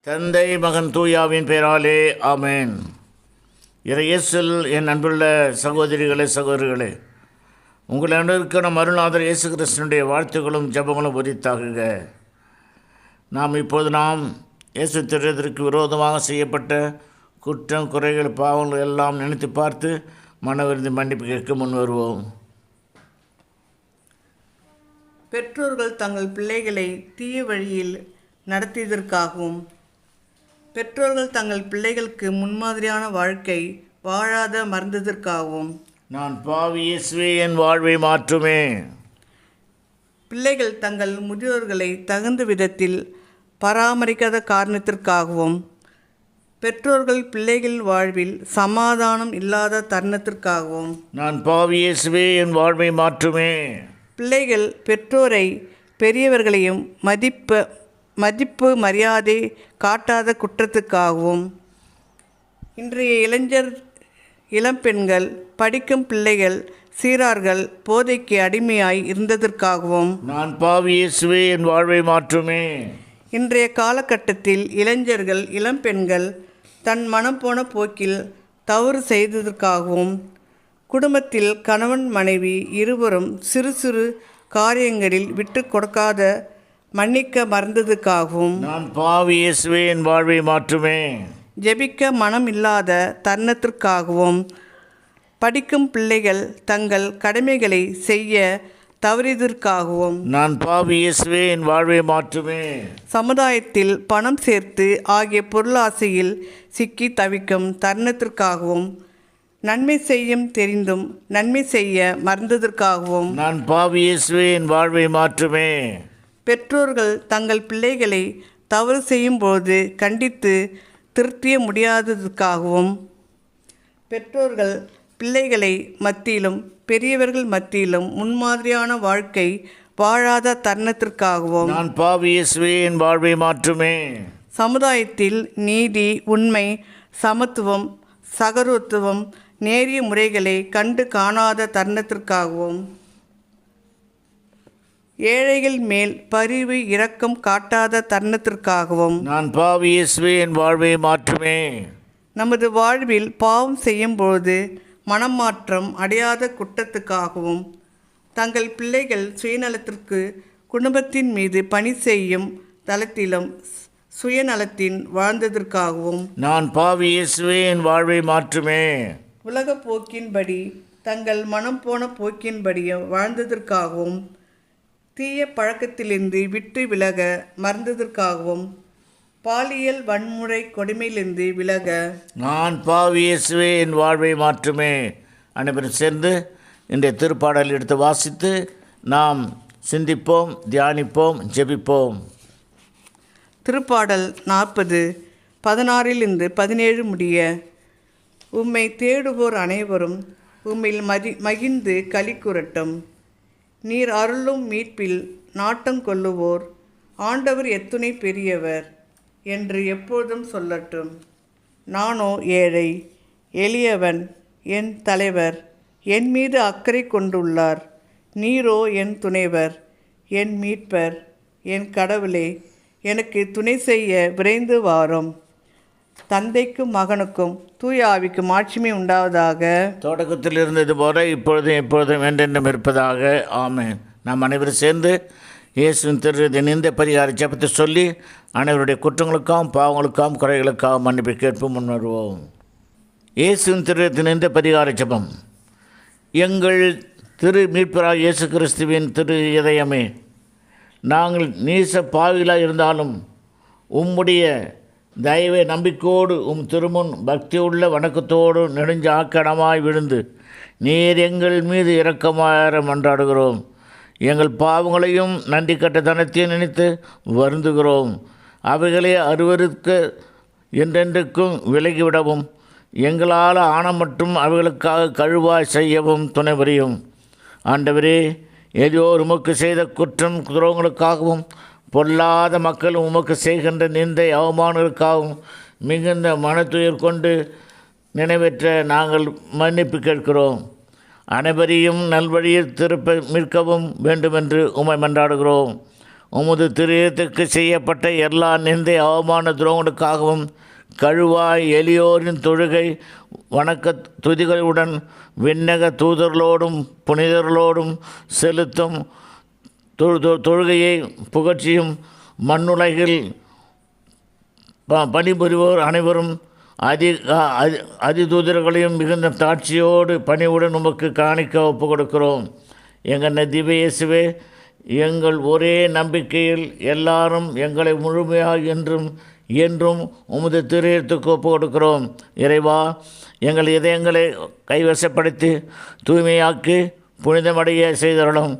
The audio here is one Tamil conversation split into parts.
தந்தை மகன் தூயாவின் பெயராலே ஆமேன். இயேசுவில் என் அன்புள்ள சகோதரிகளே சகோதரிகளே, உங்கள் அனைவருக்கு நம் அருள்நாதர் இயேசு கிறிஸ்தனுடைய வாழ்த்துக்களும் ஜெபங்களும் உரித்தாகுக. நாம் இயேசு திருடத்திற்கு விரோதமாக செய்யப்பட்ட குற்றம் குறைகள் பாவங்கள் எல்லாம் நினைத்து பார்த்து மனவிருந்தி மன்னிப்பு கேட்க முன் வருவோம். பெற்றோர்கள் தங்கள் பிள்ளைகளை தீய வழியில் நடத்தியதற்காகவும் பெற்றோர்கள் தங்கள் பிள்ளைகளுக்கு முன்மாதிரியான வாழ்க்கை வாழாத மறந்ததற்காகவும் நான் பாவி இயேசுவே என் வாழ்வை மாற்றுமே. பிள்ளைகள் தங்கள் முதியோர்களை தகுந்த விதத்தில் பராமரிக்காத காரணத்திற்காகவும் பெற்றோர்கள் பிள்ளைகள் வாழ்வில் சமாதானம் இல்லாத தருணத்திற்காகவும் நான் பாவி இயேசுவே என் வாழ்வை மாற்றுமே. பிள்ளைகள் பெற்றோரை பெரியவர்களையும் மதிப்பு மரியாதை காட்டாத குற்றத்துக்காகவும் இன்றைய இளம்பெண்கள் படிக்கும் பிள்ளைகள் சீரார்கள் போதைக்கு அடிமையாய் இருந்ததற்காகவும் நான் பாவி இயேசுவே என் வாழ்வை மாற்றுமே. இன்றைய காலகட்டத்தில் இளைஞர்கள் இளம்பெண்கள் தன் மனம் போன போக்கில் தவறு செய்ததற்காகவும் குடும்பத்தில் கணவன் மனைவி இருவரும் சிறு சிறு காரியங்களில் விட்டு கொடுக்காத மன்னிக்க மறந்ததுக்காகவும் நான் பாவி இயேசுவே என் வாழ்வை மாற்றுமே. ஜெபிக்க மனம் இல்லாத தருணத்திற்காகவும் படிக்கும் பிள்ளைகள் தங்கள் கடமைகளை செய்ய தவறியதற்காகவும் நான் பாவி இயேசுவே என் வாழ்வை மாற்றுமே. சமுதாயத்தில் பணம் சேர்த்து ஆகிய பொருளாசையில் சிக்கி தவிக்கும் தருணத்திற்காகவும் நன்மை செய்யும் தெரிந்தும் நன்மை செய்ய மறந்ததற்காகவும் நான் பாவி இயேசுவே என் வாழ்வை மாற்றுமே. பெற்றோர்கள் தங்கள் பிள்ளைகளை தவறு செய்யும்போது கண்டித்து திருத்திய முடியாததற்காகவும் பெற்றோர்கள் பிள்ளைகளை மத்தியிலும் பெரியவர்கள் மத்தியிலும் முன்மாதிரியான வாழ்க்கை வாழாத தருணத்திற்காகவும் நான் பாவி இயேசுவே என் வாழ்வை மாற்றுமே. சமுதாயத்தில் நீதி உண்மை சமத்துவம் சகோதரத்துவம் நேரிய முறைகளை கண்டு காணாத தருணத்திற்காகவும் ஏழைகள் மேல் பரிவு இரக்கம் காட்டாத தருணத்திற்காகவும் நான் பாவி இயேசுவே என் வாழ்வை மாற்றுமே. நமது வாழ்வில் பாவம் செய்யும்போது மனமாற்றம் அடையாத குற்றத்துக்காகவும் தங்கள் பிள்ளைகள் சுயநலத்திற்கு குடும்பத்தின் மீது பணி செய்யும் தளத்திலும் சுயநலத்தின் வாழ்ந்ததற்காகவும் நான் பாவி இயேசுவே என் வாழ்வை மாற்றுமே. உலக போக்கின்படி தங்கள் மனம் போன போக்கின்படியும் வாழ்ந்ததற்காகவும் தீய பழக்கத்திலிருந்து விட்டு விலக மறந்ததற்காகவும் பாலியல் வன்முறை கொடுமையிலிருந்து விலக நான் பாவி இயேசுவே என் வாழ்வை மாற்றுமே. அனைவரும் சேர்ந்து இன்றைய திருப்பாடல் எடுத்து வாசித்து நாம் சிந்திப்போம், தியானிப்போம், ஜெபிப்போம். திருப்பாடல் 40 16 முடிய. உம்மை தேடுவோர் அனைவரும் உம்மில் மகிழ்ந்து களி கூறட்டும். நீர் அருளும் மீட்பில் நாட்டம் கொள்ளுவோர் ஆண்டவர் எத்துணை பெரியவர் என்று எப்போதும் சொல்லட்டும். நானோ ஏழை எளியவன், என் தலைவர் என் மீது அக்கறை கொண்டுள்ளார். நீரோ என் துணைவர், என் மீட்பர், என் கடவுளே, எனக்கு துணை செய்ய விரைந்து வாரும். தந்தைக்கும் மகனுக்கும் தூய ஆவிக்கும் மாட்சிமை உண்டாவதாக. தொடக்கத்தில் இருந்தது போல இப்பொழுதும் எப்பொழுதும் என்றென்றும் இருப்பதாக. ஆமென். நாம் அனைவரும் சேர்ந்து இயேசுவின் திருடத்தின் இந்த பரிகார ஜெபத்தை சொல்லி அனைவருடைய குற்றங்களுக்காகவும் பாவங்களுக்காகவும் குறைகளுக்காகவும் மன்னிப்பு கேட்பு முன்வருவோம். இயேசுவின் திருடத்தின் இந்த பரிகார ஜெபம். எங்கள் திரு மீட்பராக இயேசு கிறிஸ்துவின் திரு இதயமே, நாங்கள் நீச பாவிகளாக இருந்தாலும் உம்முடைய தயவை நம்பிக்கையோடு திருமுன் பக்தியுள்ள வணக்கத்தோடு நெடுஞ்ச ஆக்கணமாய் விழுந்து நீர் எங்கள் மீது இரக்கமாக மன்றாடுகிறோம். எங்கள் பாவங்களையும் நன்றி கட்டத்தனத்தையும் நினைத்து வருந்துகிறோம். அவைகளை அருவருக்க என்றென்றைக்கும் விலகிவிடவும் எங்களால் ஆன மற்றும் அவைகளுக்காக கழுவாய் செய்யவும் துணை புரியும். ஆண்டவரே, ஏதோ உமக்கு செய்த குற்றம் துரோகங்களுக்காகவும் பொல்லாத மக்கள் உமக்கு செய்கின்ற நிந்தை அவமானங்களுக்காகவும் மிகுந்த மனத்துயர் கொண்டு நினைவேற்ற நாங்கள் மன்னிப்பு கேட்கிறோம். அனைவரையும் நல்வழியில் திருப்ப மீட்கவும் வேண்டுமென்று உம்மை மன்றாடுகிறோம். உமது திரியத்துக்கு செய்யப்பட்ட எல்லா நிந்தை அவமான துரோகங்களுக்காகவும் கழுவாய் எளியோரின் தொழுகை வணக்க துதிகளுடன் விண்ணக தூதர்களோடும் புனிதர்களோடும் செலுத்தும் தொழுகையை புகழ்ச்சியும் மண்ணுலகில் பணிபுரிவோர் அனைவரும் அதிதூதர்களையும் மிகுந்த தாட்சியோடு பணிவுடன் உமக்கு காணிக்க ஒப்பு கொடுக்கிறோம். எங்கள் திவ்ய இயேசுவே, எங்கள் ஒரே நம்பிக்கையில் எல்லாரும் எங்களை முழுமையாக என்றும் உமது திரியத்துக்கு ஒப்பு கொடுக்கிறோம். இறைவா, எங்கள் இதயங்களை கைவசப்படுத்தி தூய்மையாக்கி புனிதமடைய செய்தருளும்.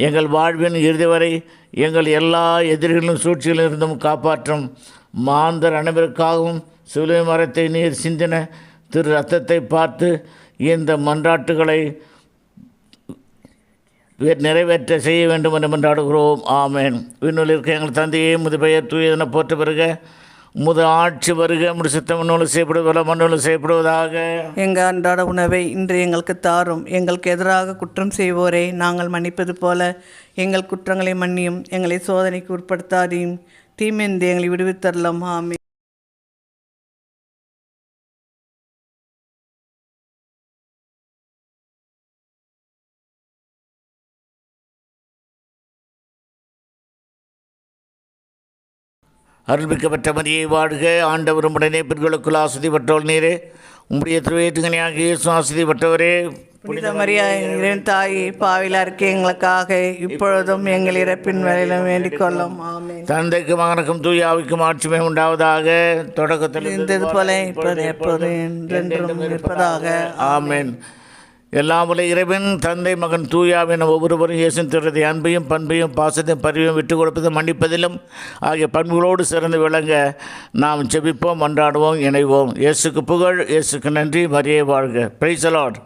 எங்கள் வாழ்வின் இறுதி வரை எங்கள் எல்லா எதிரிகளின் சூழ்ச்சியிலிருந்தும் காப்பாற்றும். மாந்தர் அனைவருக்காகவும் சிலுவை மரத்தை நீர் சிந்தின திரு ரத்தத்தை பார்த்து இந்த மன்றாட்டுகளை நிறைவேற்ற செய்ய வேண்டும் என்று மன்றாடுகிறோம். ஆமேன். விண்ணுல இருக்க எங்கள் தந்தையே, முது பெயர் தூயதென போற்ற வருக. முது ஆட்சி வருக. முடி சித்தம் மண்ணோடு செய்யப்படுவதில்லை, மண்ணோடு செய்யப்படுவதாக. எங்கள் அன்றாட உணவை இன்று எங்களுக்கு தாரும். எங்களுக்கு எதிராக குற்றம் செய்வோரை நாங்கள் மன்னிப்பது போல எங்கள் குற்றங்களை மன்னியும். எங்களை சோதனைக்கு உட்படுத்தாதையும் தீமைந்து எங்களை விடுவித்தரலாம். ஆமென். அருள்மிக்கப்பட்ட மரியை வாழ்க. ஆண்டவரும் உடனே பெண்களுக்குள் ஆசிதி பட்டவள் நீரே. உம்முடைய திருவேற்றுங்கனியாக இயேசு ஆசிதி பட்டவரே. புனித மரியாதை தாயே, பாவிலா இருக்க எங்களுக்காக இப்பொழுதும் எங்கள் இறப்பின் வேலையிலும் வேண்டிக் கொள்ளும். ஆமென். தந்தைக்கு மகனுக்கும் தூய ஆவிக்கும் ஆட்சிமை உண்டாவதாக. தொடக்கத்தில் இருந்தது போல இப்போது எப்போது என்றென்றும் இருப்பதாக. ஆமென். எல்லாம் உள்ள இறைவன் தந்தை மகன் தூயாவின் ஒவ்வொருவரும் இயேசுவின் திருடைய அன்பையும் பண்பையும் பாசத்தையும் பரிவையும் விட்டுக் கொடுப்பதும் மன்னிப்பதிலும் ஆகிய பண்புகளோடு சிறந்து விளங்க நாம் ஜெபிப்போம், மன்றாடுவோம், இணைவோம். இயேசுக்கு புகழ், இயேசுக்கு நன்றி. மரியே வாழ்க. Praise the Lord.